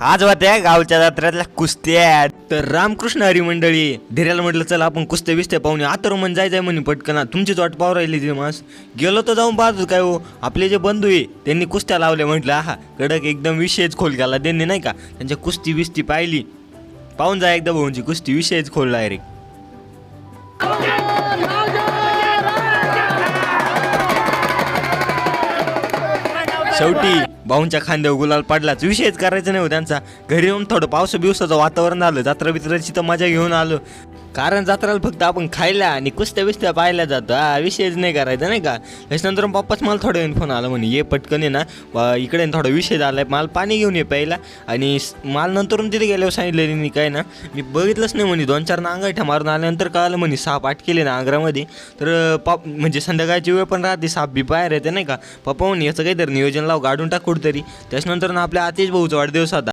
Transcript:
आज होत्या गावच्या जत्रेतल्या कुस्त्या. तर रामकृष्ण हरी मंडळी धीऱ्याला म्हटलं चला आपण कुस्त्या बिस्त्या पाहुणे आता मन जायचंय म्हणे पटकन. तुमचीच वाट पाहू राहिली ती मास. गेलो तर जाऊन पाहतो काय हो आपले जे बंधू आहे त्यांनी कुस्त्या लावल्या. म्हटलं हा कडक एकदम विषयच खोल केला त्यांनी नाही का. त्यांच्या कुस्ती बिस्ती पाहिली. पाहून जा एकदा भाऊंची कुस्ती विषयच खोल डायरेक्ट. शेवटी भाऊंच्या खांद्यावर गुलाल पडलाच. विषयच करायचं नाही हो त्यांचा. घरी येऊन थोडं पावसा बिवसाचं वातावरण आलं. जत्रा बित्राची तर मजा घेऊन आलो. कारण जत्राला फक्त आपण खायला आणि कुस्त्या बिस्त्या पाहायला जातो. विषयच नाही करायचा नाही का. त्याच्यानंतर पप्पाच मला थोड्या वेळ फोन आला म्हणे ये पटकन आहे ना इकडे थोडा विषय झाला आहे. मला पाणी घेऊन ये प्यायला. आणि मला नंतरून तिथे गेल्यावर सांगितलं मी काय ना मी बघितलंच नाही म्हणे. 2-4 नांगाठ्या मारून आल्यानंतर कळालं म्हणे साप केले ना आग्रामध्ये. तर म्हणजे संध्याकाळची वेळ पण राहते साप बी बाहेर येते नाही का. पप्पा म्हणे याचं काहीतरी नियोजन लाव गाडून टाक कुठतरी. त्याच्यानंतर ना आपल्या आतिश भाऊचा वाढदिवस होता.